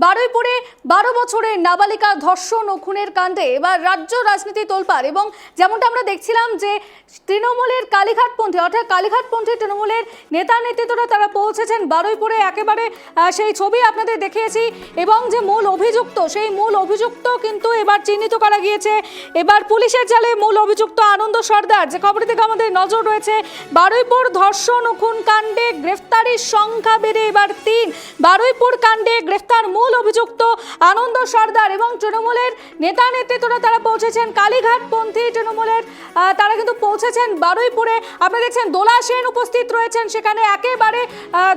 বারুইপুরে 12 বছরের নাবালিকা ধর্ষণ ও খুনের কাণ্ডে এবার রাজ্য রাজনীতি তোলপাড় এবং যেমনটা আমরা দেখছিলাম যে তৃণমূলের কালীঘাটপন্থী অর্থাৎ কালীঘাটপন্থী তৃণমূলের নেতা নেতৃত্বরা তারা পৌঁছেছেন বারুইপুরে। একেবারে সেই ছবি আপনাদের দেখিয়েছি এবং যে মূল অভিযুক্ত সেই মূল অভিযুক্ত কিন্তু এবার চিহ্নিত করা গিয়েছে। এবার পুলিশের জালে মূল অভিযুক্ত আনন্দ সর্দার, যে খবরের দিকে আমাদের নজর রয়েছে। বারুইপুর ধর্ষণ ও খুন কাণ্ডে গ্রেফতারির সংখ্যা বেড়ে এবার 3। বারুইপুর কাণ্ডে গ্রেফতার মূল অভিযুক্ত আনন্দ সর্দার এবং তৃণমূলের নেতা নেতৃত্বরা তারা পৌঁছেছেন কালীঘাটপন্থী তৃণমূলের তারা কিন্তু পৌঁছেছেন বারুইপুরে। আপনারা দেখছেন দোলা সেন উপস্থিত রয়েছেন সেখানে। একেবারে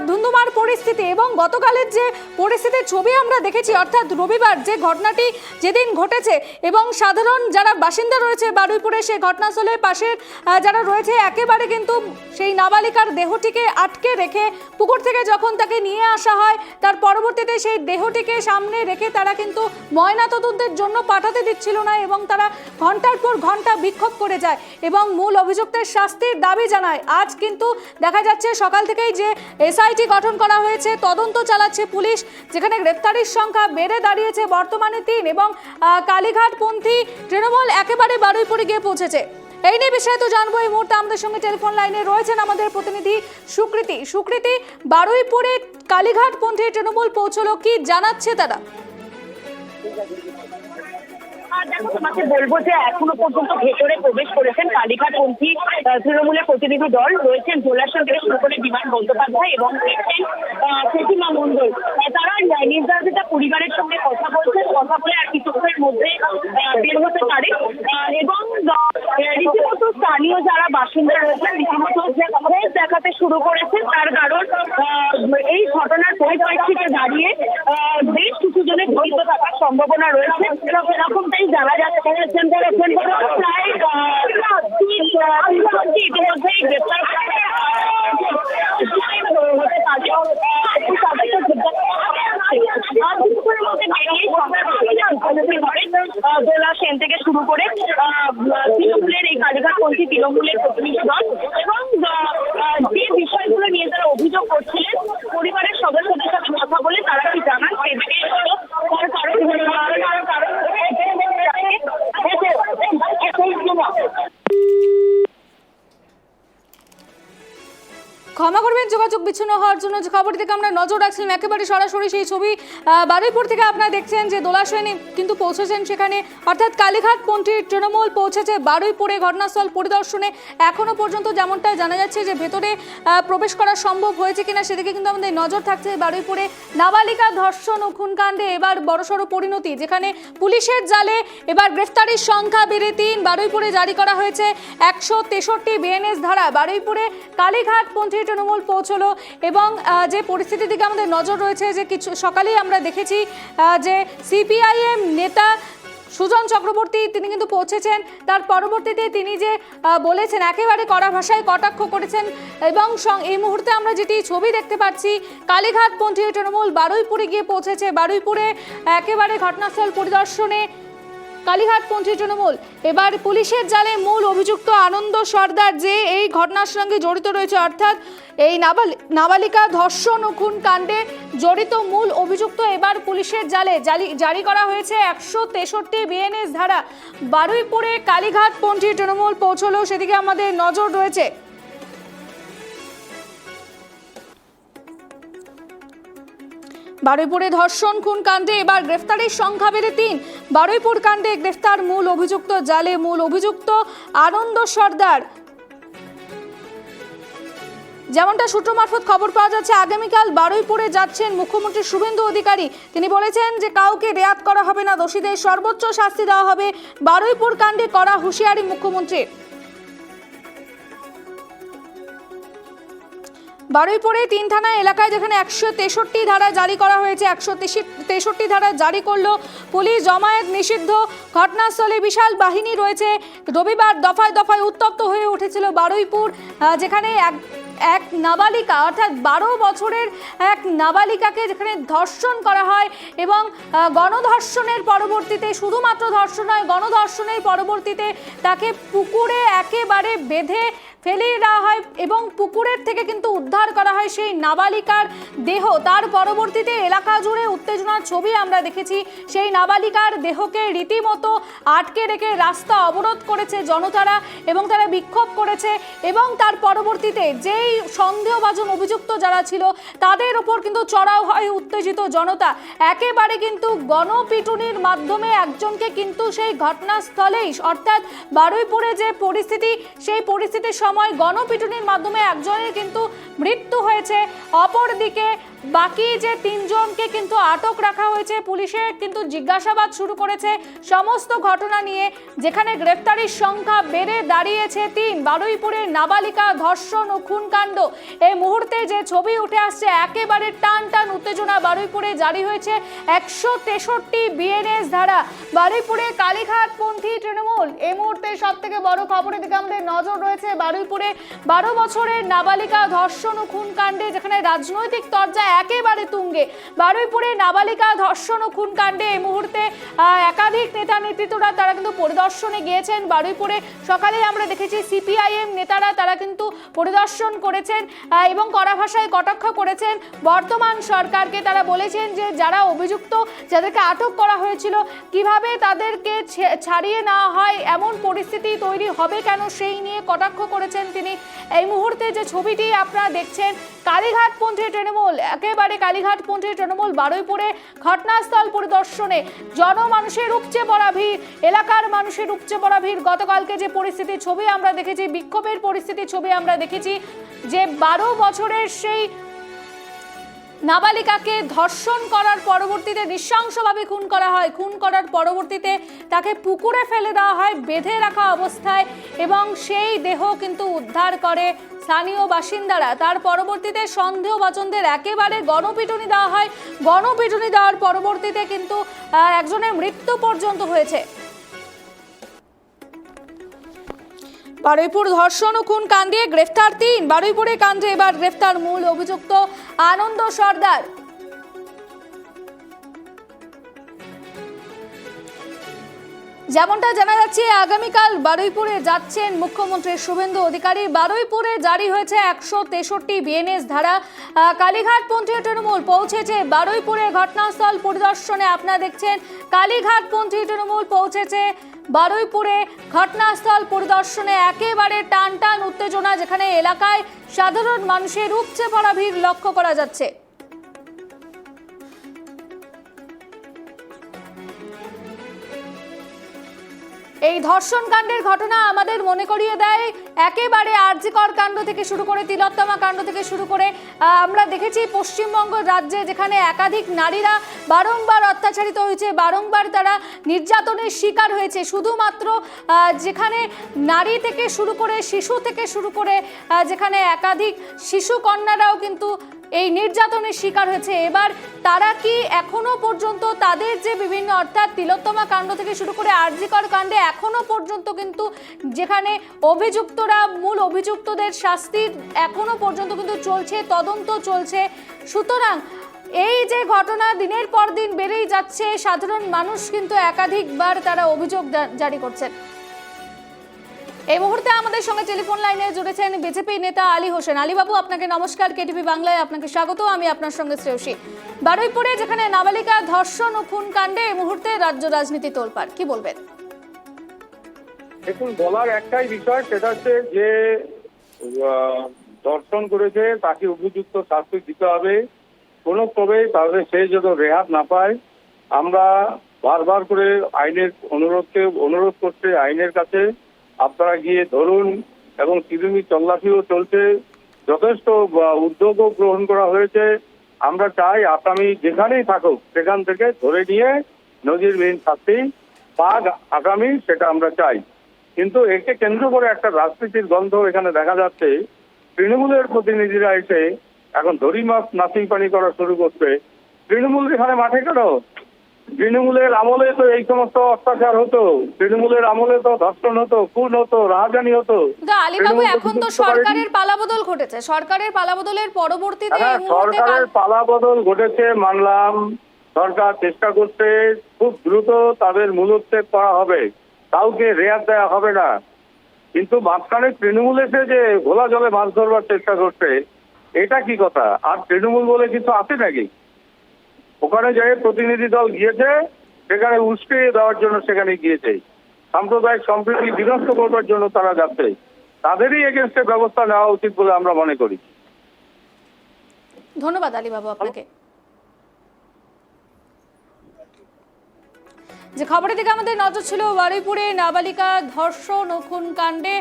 ধুন্ধুমার পরিস্থিতি এবং গতকালের যে পরিস্থিতির ছবি আমরা দেখেছি, অর্থাৎ রবিবার যে ঘটনাটি যেদিন ঘটেছে এবং সাধারণ যারা বাসিন্দা রয়েছে বারুইপুরে সেই ঘটনাস্থলের পাশের যারা রয়েছে একেবারে কিন্তু সেই নাবালিকার দেহটিকে আটকে রেখে পুকুর থেকে যখন তাকে নিয়ে আসা হয় তার পরবর্তীতে সেই দেহটিকে সামনে রেখে তারা কিন্তু ময়নাতদন্তের জন্য পাঠাতে দিচ্ছিল না এবং তারা ঘন্টার পর ঘন্টা বিক্ষোভ করে যায় এবং মূল অভিযুক্তের শাস্তির দাবি জানায়। আজ কিন্তু দেখা যাচ্ছে সকাল থেকেই যে এসআইটি গঠন করা হয়েছে, তদন্ত চালাচ্ছে পুলিশ, যেখানে গ্রেফতারির সংখ্যা বেড়ে দাঁড়িয়েছে বর্তমানে 3 এবং কালীঘাটপন্থী তৃণমূল একেবারে বারুইপুরে গিয়ে পৌঁছেছে। এই নিয়ে বিস্তারিত জানবো এই মুহূর্তে আমাদের সঙ্গে টেলিফোন লাইনে রয়েছেন আমাদের প্রতিনিধি সুকৃতি। বারুইপুরে কালীঘাটপন্থী তৃণমূল পৌঁছলো, কি জানাচ্ছে তারা? দেখো, তোমাকে বলবো যে এখনো পর্যন্ত ভেতরে প্রবেশ করেছেন কালীঘাটপন্থী তৃণমূলের প্রতিনিধি দল। রয়েছেন জোলাসন থেকে শুরু করে বিমান বন্দ্যোপাধ্যায় এবং প্রতিমা মণ্ডল। তারা নির্যাতিতা পরিবারের সঙ্গে কথা বলছেন, কথা বলে আর কিছুক্ষণের মধ্যে বের হতে পারে এবং রীতিমতো স্থানীয় যারা বাসিন্দা রয়েছেন রীতিমতো ক্ষোভ দেখাতে শুরু করেছেন। তার কারণ এই ঘটনার পরিপ্রেক্ষিতে দাঁড়িয়ে বেশ কিছু জনের জড়িত থাকার সম্ভাবনা রয়েছে। এরকমটাই জানা যাচ্ছে। প্রায় ইতিমধ্যেই গ্রেপ্তার দোলা সেন থেকে শুরু করে তৃণমূলের এই কালীঘাটপন্থী তৃণমূলের প্রতিনিধি দল এবং যে বিষয়গুলো নিয়ে তারা অভিযোগ করছিলেন পরিবারের সদস্যদের সাথে কথা বলে তারা কি জানান সেদিকে ক্ষমা করবেন যোগাযোগ বিচ্ছিন্ন হওয়ার জন্য। যে খবর থেকে আমরা নজর রাখছিলাম একেবারে সরাসরি সেই ছবি বারুইপুর থেকে আপনারা দেখছেন যে দোলা সেন কিন্তু পৌঁছেছেন সেখানে, অর্থাৎ কালীঘাটপন্থী তৃণমূল পৌঁছেছে বারুইপুরে ঘটনাস্থল পরিদর্শনে। এখনো পর্যন্ত যেমনটা জানা যাচ্ছে যে ভেতরে প্রবেশ করা সম্ভব হয়েছে কিনা সেদিকে কিন্তু আমাদের নজর থাকছে। বারুইপুরে নাবালিকা ধর্ষণ ও খুনকাণ্ডে এবার বড়সড় পরিণতি, যেখানে পুলিশের জালে এবার গ্রেফতারির সংখ্যা বেড়ে 3। বারুইপুরে জারি করা হয়েছে 163 বিএনএস ধারা। বারুইপুরে কালীঘাটপন্থী তৃণমূল পৌঁছলো এবং যে পরিস্থিতির দিকে আমাদের নজর রয়েছে যে কিছু সকালেই আমরা দেখেছি যে সিপিআইএম নেতা সুজন চক্রবর্তী তিনি কিন্তু পৌঁছেছেন। তার পরবর্তীতে তিনি যে বলেছেন একেবারে কড়া ভাষায় কটাক্ষ করেছেন এবং এই মুহূর্তে আমরা যেটি ছবি দেখতে পাচ্ছি কালীঘাটপন্থী তৃণমূল বারুইপুরে গিয়ে পৌঁছেছে। বারুইপুরে একেবারে ঘটনাস্থল পরিদর্শনে কালীঘাটপন্থী তৃণমূল। এবার পুলিশের জালে মূল অভিযুক্ত আনন্দ সর্দার যে এই ঘটনার সঙ্গে জড়িত রয়েছে, অর্থাৎ এই নাবালিকা ধর্ষণ ও খুন কাণ্ডে জড়িত মূল অভিযুক্ত এবার পুলিশের জালে জারি করা হয়েছে 163 বিএনএস ধারা। বারুইপুরে কালীঘাটপন্থী তৃণমূল পৌঁছলো, সেদিকে আমাদের নজর রয়েছে। বারুইপুরে ধর্ষণ খুন কাণ্ডে এবার গ্রেফতারির সংখ্যা বেড়ে 3। বারুইপুর কাণ্ডে গ্রেফতার মূল অভিযুক্ত, জালে মূল অভিযুক্ত আনন্দ সর্দার। যেমনটা সূত্র মারফত খবর পাওয়া যাচ্ছে আগামীকাল বারুইপুরে যাচ্ছেন মুখ্যমন্ত্রী শুভেন্দু অধিকারী। তিনি বলেছেন যে কাউকে রেয়াত করা হবে না, দোষীদের সর্বোচ্চ শাস্তি দেওয়া হবে। বারুইপুর কাণ্ডে করা হুঁশিয়ারি মুখ্যমন্ত্রীর। বারুইপুরে 3 থানা এলাকায় যেখানে 163 ধারা জারি করা হয়েছে, 163 ধারা জারি করলো পুলিশ। জমায়েত নিষিদ্ধ, ঘটনাস্থলে বিশাল বাহিনী রয়েছে। রবিবার দফায় দফায় উত্তপ্ত হয়ে উঠেছিল বারুইপুর, যেখানে এক নাবালিকা অর্থাৎ 12 বছরের এক নাবালিকাকে যেখানে ধর্ষণ করা হয় এবং গণধর্ষণের পরবর্তীতে, শুধুমাত্র ধর্ষণ নয় গণধর্ষণের পরবর্তীতে তাকে পুকুরে একেবারে বেঁধে ফেলিয়ে দেওয়া হয় এবং পুকুরের থেকে কিন্তু উদ্ধার করা হয় সেই নাবালিকার দেহ। তার পরবর্তীতে এলাকা জুড়ে উত্তেজনার ছবি আমরা দেখেছি। সেই নাবালিকার দেহকে রীতিমতো আটকে রেখে রাস্তা অবরোধ করেছে জনতারা এবং তারা বিক্ষোভ করেছে এবং তার পরবর্তীতে যেই সন্দেহভাজন অভিযুক্ত যারা ছিল তাদের ওপর কিন্তু চড়াও হয় উত্তেজিত জনতা। একেবারে কিন্তু গণপিটুনির মাধ্যমে একজনকে কিন্তু সেই ঘটনাস্থলেই অর্থাৎ বারুইপুরে যে পরিস্থিতি, সেই পরিস্থিতির সময় গণপিটুনির মাধ্যমে একজনের কিন্তু মৃত্যু হয়েছে। অপরদিকে বাকি যে 3 জনকে কিন্তু আটক রাখা হয়েছে। পুলিশে কিন্তু জিজ্ঞাসাবাদ শুরু করেছে সমস্ত ঘটনা নিয়ে, যেখানে গ্রেফতারির সংখ্যা বেড়ে দাঁড়িয়েছে 3। বারুইপুরের নাবালিকা ধর্ষণ ও খুনকাণ্ড, এই মুহূর্তে যে ছবি উঠে আসছে একেবারে টান টান উত্তেজনা বারুইপুরে জারি হয়েছে 163 বিএনএস ধারা। বারুইপুরে কালীঘাটপন্থী তৃণমূল এই মুহূর্তে সব থেকে বড় খবরের দিকে আমাদের নজর রয়েছে। বারুইপুরে 12 বছরের নাবালিকা ধর্ষণ ও খুনকাণ্ডে যেখানে রাজনৈতিক তরজা একেবারে তুঙ্গে। বারুইপুরে নাবালিকা ধর্ষণ ও খুনকাণ্ডে এই মুহূর্তে একাধিক নেতা নেতৃত্বরা তারা কিন্তু পরিদর্শনে গিয়েছেন বারুইপুরে। সকালে আমরা দেখেছি সিপিআইএম নেতারা তারা কিন্তু পরিদর্শন করেছেন এবং কড়া ভাষায় কটাক্ষ করেছেন বর্তমান সরকারকে। তারা বলেছেন যে যারা অভিযুক্ত, যাদেরকে আটক করা হয়েছিল, কিভাবে তাদেরকে ছাড়িয়ে নেওয়া হয়, এমন পরিস্থিতি তৈরি হবে কেন, সেই নিয়ে কটাক্ষ করেছেন তিনি। এই মুহূর্তে যে ছবিটি আপনারা দেখছেন, কালীঘাটপন্থী তৃণমূল, একেবারে কালীঘাটপন্থী তৃণমূল বারুইপুরে ঘটনাস্থল পরিদর্শনে জনমানুষের উপচে পড়া ভিড়, এলাকার মানুষের উপচে পড়া ভিড়। গতকালকে যে পরিস্থিতির ছবি আমরা দেখেছি, বিক্ষোভের পরিস্থিতির ছবি আমরা দেখেছি, যে 12 বছরের সেই নাবালিকাকে ধর্ষণ করার পরবর্তীতে নৃশংসভাবে খুন করা হয়। খুন করার পরবর্তীতে তাকে পুকুরে ফেলে দেওয়া হয় বেঁধে রাখা অবস্থায় এবং সেই দেহ কিন্তু উদ্ধার করে স্থানীয় বাসিন্দারা। তার পরবর্তীতে সন্দেহভাজনদের একেবারে গণপিটুনি দেওয়া হয়। গণপিটুনি দেওয়ার পরবর্তীতে কিন্তু একজনের মৃত্যু পর্যন্ত হয়েছে। বারুইপুর ধর্ষণ ও খুন কাণ্ডে গ্রেফতার 3। বারুইপুরে কাণ্ডে এবার গ্রেফতার মূল অভিযুক্ত আনন্দ সর্দার। যেমনটা জানা যাচ্ছে, আগামীকাল বারুইপুরে যাচ্ছেন মুখ্যমন্ত্রী শুভেন্দু অধিকারী। বারুইপুরে জারি হয়েছে 163 বিএনএস ধারা। কালীঘাটপন্থী তৃণমূল পৌঁছেছে বারুইপুরে ঘটনাস্থল পরিদর্শনে। আপনারা দেখছেন কালীঘাটপন্থী তৃণমূল পৌঁছেছে বারুইপুরে ঘটনাস্থল পরিদর্শনে। একেবারে টান টান উত্তেজনা, যেখানে এলাকায় সাধারণ মানুষের উপচে পড়া ভিড় লক্ষ্য করা যাচ্ছে। এই ধর্ষণ কাণ্ডের ঘটনা আমাদের মনে করিয়ে দেয় একেবারে আরজিকর কাণ্ড থেকে শুরু করে তিলোত্তমা কাণ্ড থেকে শুরু করে আমরা দেখেছি পশ্চিমবঙ্গ রাজ্যে, যেখানে একাধিক নারীরা বারংবার অত্যাচারিত হয়েছে, বারংবার তারা নির্যাতনের শিকার হয়েছে। শুধুমাত্র যেখানে নারী থেকে শুরু করে শিশু থেকে শুরু করে যেখানে একাধিক শিশু কন্যারাও কিন্তু এই নির্যাতনের শিকার হয়েছে। এবার তারা কি এখনো পর্যন্ত তাদের যে বিভিন্ন অর্থাৎ তিলোত্তমা কাণ্ড থেকে শুরু করে আরজিকর কাণ্ডে এখনো পর্যন্ত কিন্তু যেখানে অভিযুক্তরা, মূল অভিযুক্তদের শাস্তি এখনো পর্যন্ত কিন্তু চলছে, তদন্ত চলছে। সুতরাং এই যে ঘটনা দিনের পর দিন বেড়েই যাচ্ছে, সাধারণ মানুষ কিন্তু একাধিকবার তারা অভিযোগ জারি করছেন। এই মুহূর্তে আমাদের সঙ্গে টেলিফোন লাইনে জুড়েছেন বিজেপি নেতা আলী হোসেন। আলী বাবু, আপনাকে নমস্কার, কেটিভি বাংলায় আপনাকে স্বাগত। আমি আপনার সঙ্গে শ্রেয়সী। বারুইপুরে যেখানে নাবালিকা ধর্ষণ ও খুন কাণ্ডে এই মুহূর্তে রাজ্য রাজনীতি তোলপাড়, কি বলবেন? দেখুন, বলার একটাই বিষয়, সেটা হচ্ছে যে ধর্ষণ করেছে তাকে উপযুক্ত শাস্তি দিতে হবে। কোনোভাবেই তাহলে সে যেন রেহাত না পায়। আমরা বারবার করে আইনের অনুরোধ করছে আইনের কাছে, আপনারা গিয়ে ধরুন, এবং তৃণমূল তল্লাশিও চলছে, যথেষ্ট উদ্যোগও গ্রহণ করা হয়েছে। আমরা চাই আসামি যেখানেই থাকুক সেখান থেকে ধরে নিয়ে নজিরবিহীন শাস্তি পাক আগামী, সেটা আমরা চাই। কিন্তু একে কেন্দ্র করে একটা রাজনীতির গন্ধ এখানে দেখা যাচ্ছে। তৃণমূলের প্রতিনিধিরা এসে এখন দড়ি মাছ নাচিং পানি করা শুরু করছে। তৃণমূল এখানে মাঠে কেন? তৃণমূলের আমলে তো এই সমস্ত অত্যাচার হতো, তৃণমূলের আমলে তো ধর্ষণ হতো, খুন হতো, রাহাজানি হতো। আলীবাবু, এখন তো সরকারের পালাবদল ঘটেছে, সরকারের পালাবদলের পরবর্তীতে সরকারের পালাবদল ঘটেছে মানলাম, সরকার চেষ্টা করছে, খুব দ্রুত তাদের মূলোচ্ছেদ করা হবে, কাউকে রেয়াত দেওয়া হবে না। কিন্তু মাঝখানে তৃণমূল এসে যে ঘোলা জলে মাছ ধরবার চেষ্টা করছে, এটা কি কথা? আর তৃণমূল বলে কিছু আছে নাকি? ওখানে যে প্রতিনিধি দল গিয়েছে সেখানে উস্কিয়ে দেওয়ার জন্য সেখানে গিয়েছে, সাম্প্রদায়িক সম্প্রীতি বিনষ্ট করবার জন্য তারা যাচ্ছে। তাদেরই এগেনস্টে ব্যবস্থা নেওয়া উচিত বলে আমরা মনে করি। ধন্যবাদ আলীবাবু আপনাকে। যে খবরের দিকে আমাদের নজর ছিল, বারুইপুরে নাবালিকা ধর্ষণ ও খুন কাণ্ডে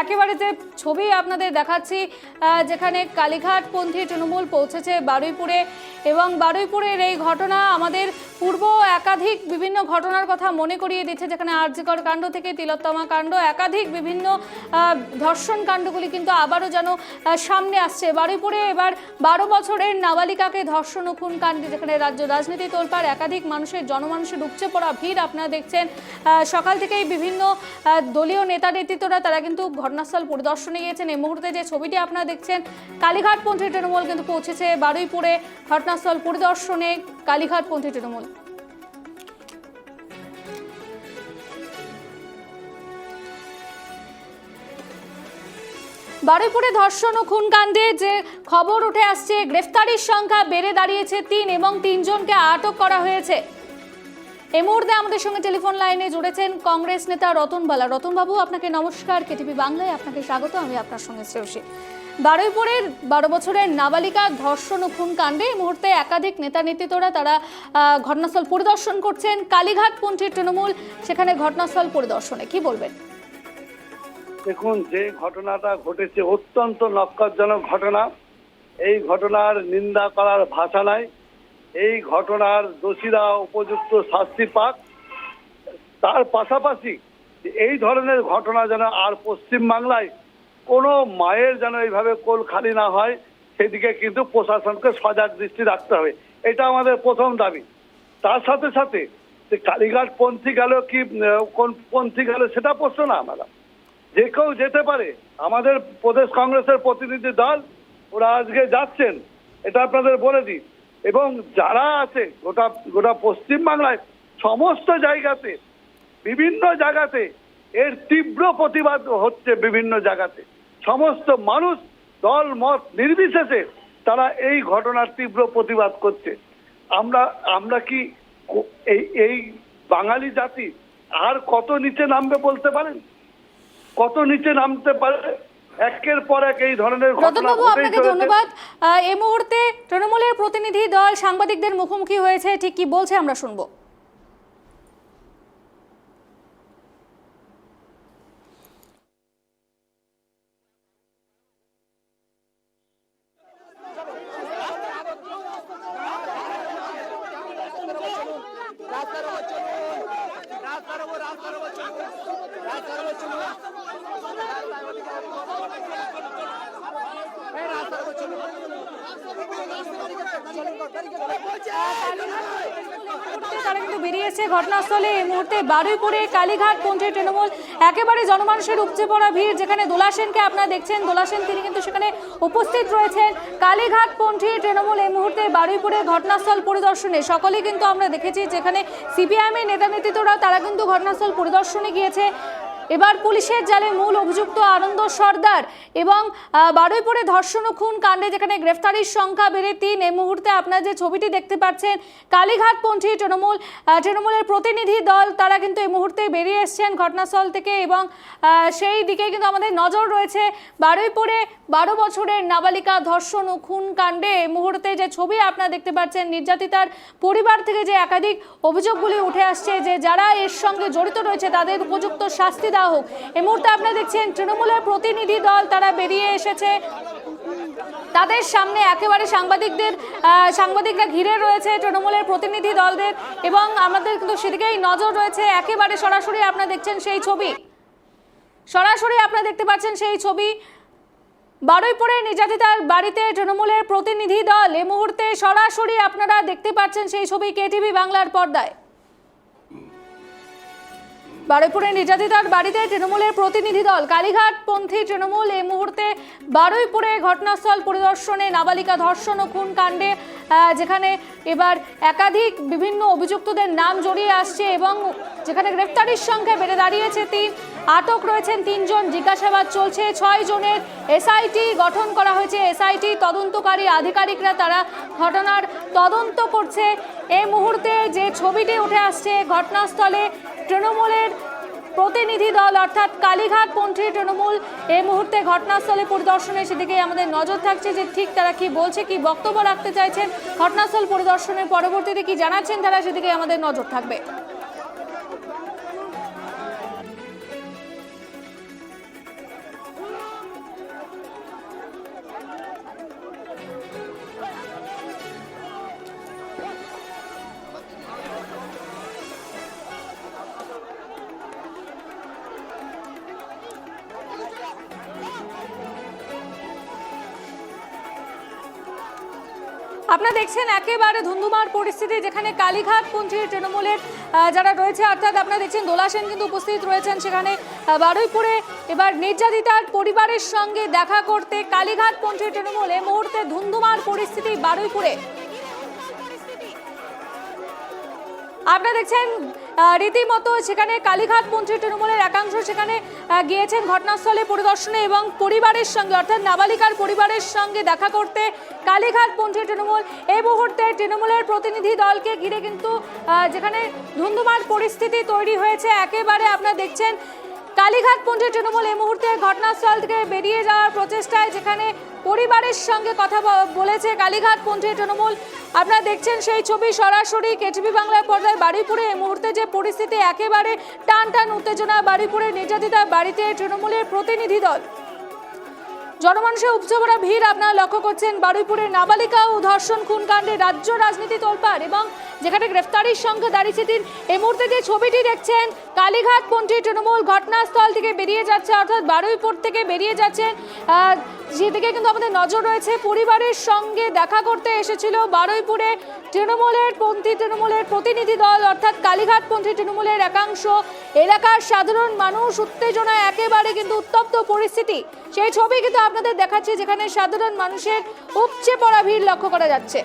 একেবারে যে ছবি আপনাদের দেখাচ্ছি, যেখানে কালীঘাটপন্থী তৃণমূল পৌঁছেছে বারুইপুরে, এবং বারুইপুরের এই ঘটনা আমাদের পূর্ব একাধিক বিভিন্ন ঘটনার কথা মনে করিয়ে দিচ্ছে, যেখানে আরজিকর কাণ্ড থেকে তিলোত্তমা কাণ্ড, একাধিক বিভিন্ন ধর্ষণ কাণ্ডগুলি কিন্তু আবারও যেন সামনে আসছে। বারুইপুরে এবার 12 বছরের নাবালিকাকে ধর্ষণ ও খুন কাণ্ডে যেখানে রাজ্য রাজনীতি তোলপাড়, একাধিক জনমানুষের উপচে পড়া ভিড় আপনারা দেখছেন। সকাল থেকেই বিভিন্ন দলীয় নেতা নেতৃত্বরা তারা কিন্তু ঘটনাস্থল পরিদর্শনে গিয়েছেন। এই মুহূর্তে যে ছবিটি আপনারা দেখছেন, কালীঘাটপন্থী তৃণমূল কিন্তু পৌঁছেছে বারুইপুরে ঘটনাস্থল পরিদর্শনে। কালীঘাটপন্থী তৃণমূল বারুইপুরে ধর্ষণ ও খুন কাণ্ডে যে খবর উঠে আসছে, গ্রেফতারির সংখ্যা বেড়ে দাঁড়িয়েছে 3 এবং 3 জনকে আটক করা হয়েছে। এই মুহূর্তে আমাদের সঙ্গে টেলিফোন লাইনে জুড়েছেন কংগ্রেস নেতা রতন বালা। রতন বাবু, আপনাকে নমস্কার, কেটিভি বাংলায় আপনাকে স্বাগত। আমি আপনার সঙ্গে শ্রেয়সী। বারুইপুরের 12 বছরের নাবালিকা ধর্ষণ ও খুন কাণ্ডে এই মুহূর্তে একাধিক নেতা নেতৃত্বরা তারা ঘটনাস্থল পরিদর্শন করছেন। কালীঘাটপন্থী তৃণমূল সেখানে ঘটনাস্থল পরিদর্শনে, কি বলবেন? দেখুন, যে ঘটনাটা ঘটেছে অত্যন্ত নক্কারজনক ঘটনা। এই ঘটনার নিন্দা করার ভাষা নাই। এই ঘটনার দোষীরা উপযুক্ত শাস্তি পাক। তার পাশাপাশি এই ধরনের ঘটনা যেন আর পশ্চিমবাংলায় কোনো মায়ের যেন এইভাবে কোল খালি না হয়, সেদিকে কিন্তু প্রশাসনকে সজাগ দৃষ্টি রাখতে হবে। এটা আমাদের প্রথম দাবি। তার সাথে সাথে কালীঘাট পন্থী গেল কি কোন পন্থী গেল সেটা প্রশ্ন না, আমরা যে কেউ যেতে পারে। আমাদের প্রদেশ কংগ্রেসের প্রতিনিধি দল ওরা আজকে যাচ্ছেন, এটা আপনাদের বলে দিই। এবং যারা আছে গোটা পশ্চিমবাংলায় সমস্ত জায়গাতে, বিভিন্ন জায়গাতে এর তীব্র প্রতিবাদ হচ্ছে। বিভিন্ন জায়গাতে সমস্ত মানুষ দল মত নির্বিশেষে তারা এই ঘটনার তীব্র প্রতিবাদ করছে। আমরা কি এই বাঙালি জাতি আর কত নিচে নামবে বলতে পারেন? কত নিচে নামতে পারে? একের পর এক এই ধরনের ঘটনা। আপনাকে ধন্যবাদ। এই মুহূর্তে তৃণমূলের প্রতিনিধি দল সাংবাদিকদের মুখোমুখি হয়েছে, ঠিক কি বলছে আমরা শুনবো। তারা কিন্তু বেরিয়েছে ঘটনাস্থলে। এই মুহূর্তে বারুইপুরে কালীঘাটপন্থী তৃণমূল, একেবারে জনমানুষের উপচে পড়া ভিড়, যেখানে দোলা সেনকে আপনারা দেখছেন। দোলা সেন তিনি কিন্তু সেখানে উপস্থিত রয়েছেন। কালীঘাটপন্থী তৃণমূল এই মুহূর্তে বারুইপুরে ঘটনাস্থল পরিদর্শনে। সকলেই কিন্তু আমরা দেখেছি যেখানে সিপিআইএমের নেতা নেতৃত্বরা তারা কিন্তু ঘটনাস্থল পরিদর্শনে গিয়েছে। এবার পুলিশের জালে মূল অভিযুক্ত আনন্দ সর্দার এবং বারুইপুরে ধর্ষণ ও খুন কাণ্ডে যেখানে গ্রেফতারির সংখ্যা বেড়ে 3। এই মুহূর্তে আপনারা যে ছবিটি দেখতে পাচ্ছেন, কালীঘাটপন্থী তৃণমূলের প্রতিনিধি দল তারা কিন্তু এই মুহূর্তে বেরিয়ে এসছেন ঘটনাস্থল থেকে, এবং সেই দিকে কিন্তু আমাদের নজর রয়েছে। বারুইপুরে 12 বছরের নাবালিকা ধর্ষণ ও খুন কাণ্ডে এই মুহূর্তে যে ছবি আপনারা দেখতে পাচ্ছেন, নির্যাতিতার পরিবার থেকে যে একাধিক অভিযোগগুলি উঠে আসছে, যে যারা এর সঙ্গে জড়িত রয়েছে তাদের উপযুক্ত শাস্তি দেওয়া হোক। এই মুহূর্তে আপনারা দেখছেন তৃণমূলের প্রতিনিধি দল তারা বেরিয়ে এসেছে। তাদের সামনে একেবারে সাংবাদিকরা ঘিরে রয়েছে তৃণমূলের প্রতিনিধি দলদের, এবং আমাদের কিন্তু সেদিকেই নজর রয়েছে। একেবারে সরাসরি আপনারা দেখছেন সেই ছবি, সরাসরি আপনারা দেখতে পাচ্ছেন সেই ছবি। বারুইপুরে নির্যাতিতার বাড়িতে তৃণমূলের প্রতিনিধি দল, এই মুহূর্তে সরাসরি আপনারা দেখতে পাচ্ছেন সেই ছবি কেটিভি বাংলার পর্দায়। বারুইপুরে নির্যাতিতার বাড়িতে তৃণমূলের প্রতিনিধি দল কালীঘাটপন্থী তৃণমূল এই মুহূর্তে বারুইপুরে ঘটনাস্থল পরিদর্শনে নাবালিকা ধর্ষণ ও খুন কাণ্ডে যেখানে এবার একাধিক বিভিন্ন অভিযুক্তদের নাম জড়িয়ে আসছে এবং যেখানে গ্রেফতারির সংখ্যা বেড়ে দাঁড়িয়েছে ৩, আটক রয়েছেন ৩ জন, জিজ্ঞাসাবাদ চলছে ৬ জনের। এসআইটি গঠন করা হয়েছে, এসআইটি তদন্তকারী আধিকারিকরা তারা ঘটনার তদন্ত করছে। এই মুহূর্তে যে ছবিটি উঠে আসছে ঘটনাস্থলে তৃণমূলের প্রতিনিধি দল অর্থাৎ কালীঘাটপন্থী তৃণমূল এই মুহূর্তে ঘটনাস্থলে পরিদর্শনে, সেদিকে আমাদের নজর থাকছে যে ঠিক তারা কি বলছে, কি বক্তব্য রাখতে চাইছেন, ঘটনাস্থল পরিদর্শনের পরবর্তীতে কি জানাচ্ছেন তারা, সেদিকে আমাদের নজর থাকবে। আপনারা দেখছেন একেবারে ধুন্ধুমার পরিস্থিতি, যেখানে কালীঘাটপন্থী তৃণমূলের যারা রয়েছে অর্থাৎ আপনারা দেখছেন দোলা সেন কিন্তু উপস্থিত রয়েছেন সেখানে বারুইপুরে। এবার নির্যাতিতার পরিবারের সঙ্গে দেখা করতে কালীঘাটপন্থী তৃণমূল এই মুহূর্তে ধুন্ধুমার পরিস্থিতি বারুইপুরে। আপনারা দেখছেন রীতিমতো সেখানে কালীঘাটপন্থী তৃণমূলের একাংশ সেখানে গিয়েছেন ঘটনাস্থলে পরিদর্শনে এবং পরিবারের সঙ্গে অর্থাৎ নাবালিকার পরিবারের সঙ্গে দেখা করতে কালীঘাটপন্থী তৃণমূল। এই মুহূর্তে তৃণমূলের প্রতিনিধি দলকে ঘিরে কিন্তু যেখানে ধুন্ধুমার পরিস্থিতি তৈরি হয়েছে একেবারে। আপনারা দেখছেন কালীঘাটপন্থী তৃণমূল এই মুহূর্তে ঘটনাস্থল থেকে বেরিয়ে যাওয়ার প্রচেষ্টায়, যেখানে পরিবারের সঙ্গে কথা বলেছে কালীঘাটপন্থী তৃণমূল। আপনারা দেখছেন সেই ছবি সরাসরি কেটিভি বাংলার পর্দায়। বারুইপুরে এই মুহূর্তে যে পরিস্থিতি একেবারে টান টান উত্তেজনা, বারুইপুরে নির্যাতিতার বাড়িতে তৃণমূলের প্রতিনিধি দল, জনমানুষের উপচে পড়া ভিড় আপনারা লক্ষ্য করছেন। বারুইপুরের নাবালিকা ও ধর্ষণ খুন কাণ্ডে রাজ্য রাজনীতি তোলপাড় এবং যেখানে গ্রেফতারির সঙ্গে দাঁড়িয়েছে ৩। এই মুহূর্তে যে ছবিটি দেখছেন কালীঘাটপন্থী তৃণমূল ঘটনাস্থল থেকে বেরিয়ে যাচ্ছে অর্থাৎ বারুইপুর থেকে বেরিয়ে যাচ্ছেন, যেদিকে কিন্তু আমাদের নজর রয়েছে। পরিবারের সঙ্গে দেখা করতে এসেছিল বারুইপুরে তৃণমূলের প্রতিনিধি দল অর্থাৎ কালীঘাটপন্থী তৃণমূলের একাংশ। এলাকার সাধারণ মানুষ উত্তেজনায় একেবারে কিন্তু উত্তপ্ত পরিস্থিতি, সেই ছবি কিন্তু আপনাদের দেখাচ্ছি যেখানে সাধারণ মানুষের উপচে পড়া ভিড় লক্ষ্য করা যাচ্ছে।